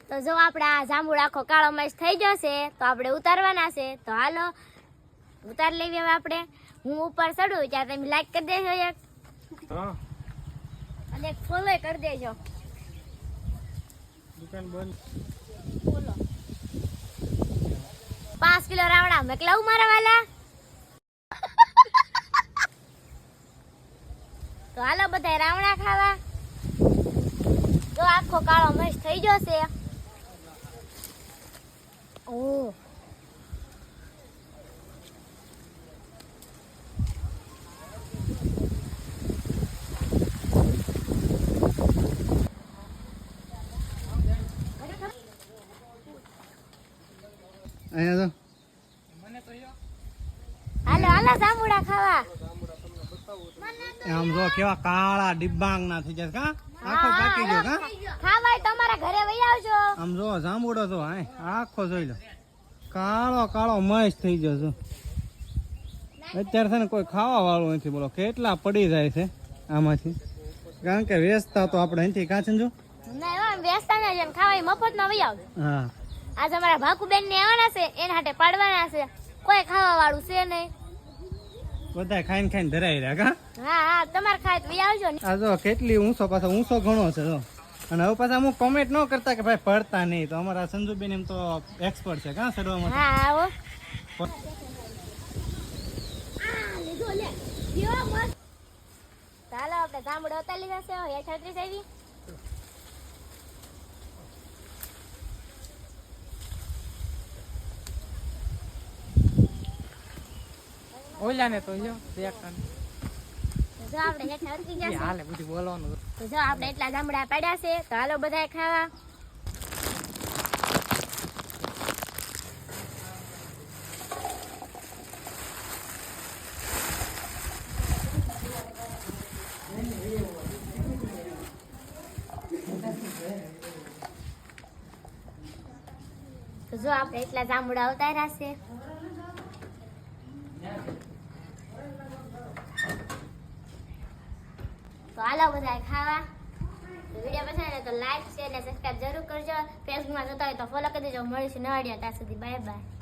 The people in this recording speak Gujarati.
તો જો આપણે આ જાંબુડ આખો કાળો મસ્ત થઈ જશે તો આપણે ઉતારવાના છે. તો હાલો ઉતાર લેવી હવે આપણે. હું ઉપર ચડું ત્યાં તમે લાઈક કરી દેજો એક અને એક ફોલો કરી દેજો. દુકાન બંધ. ફોલો 5 કિલો રાવણા મોકલાવું મારા વાલા. તો હાલો બધા રાવણા ખાવા. જો આખો કાળો મસ્ત થઈ જશે. ઓ અહીંયા હાલો હાલો જાંબુડા ખાવા. આમ જો કેવા કાળા ડિબ્બાંગ ના થઈ જાય કા આખો પાકી ગયો કા ખાવાય તમારા ઘરે વઈ આવજો. આમ જો જાંબુડો જો આખો જોઈ લો કાળો કાળો મસ્ત થઈ ગયો છો. અત્યારે છે ને કોઈ ખાવા વાળું નથી. બોલો કેટલા પડી જાય છે આમાંથી. કારણ કે વેચતા તો આપણે અહીંથી કાચન જો ના વેચતા ના છે ખાવાય મફત માં વઈ આવજો. હા આજ અમારા ભાકુબેન ને આવવાના છે એના હાટે પાડવાના છે. કોઈ ખાવા વાળું છે નહીં. બધા ખાઈને ખાઈને ધરાઈ રહ્યા કા. હા હા તમારે ખાય તો વઈ આવજો ને. આ જો કેટલી ઊંચો પાછો ઊંચો ઘણો છે જો. અને હવે પાછા અમુક કોમેન્ટ ન કરતા કે ભાઈ પડતા નહીં. તો અમારા સંજુબેન એમ તો એક્સપર્ટ છે કા ચડવામાં. હા આવો ચાલો આપણે જાંબુડા ઉતારી લીધા છે. હેઠ ઉતરી આવી. ઓલા ને તો જો દેખ જો આપણે હેઠ ઉતરી ગયા છે. હાલે બધું બોલવાનું. તો જો આપણે એટલા જાંબુડા પડ્યા છે. તો હાલો બધાય ખાવા. તો જો આપણે એટલા જાંબુડા ઉતાર્યા છે. તો હાલો બધા ખાવા. વિડીયો પસંદ આવે તો લાઈક શેર અને સબસ્ક્રાઇબ જરૂર કરજો. ફેસબુકમાં જોતા હોય તો ફોલો કરી દેજો. મળીશું નવા વિડીયો. ત્યાં સુધી બાય બાય.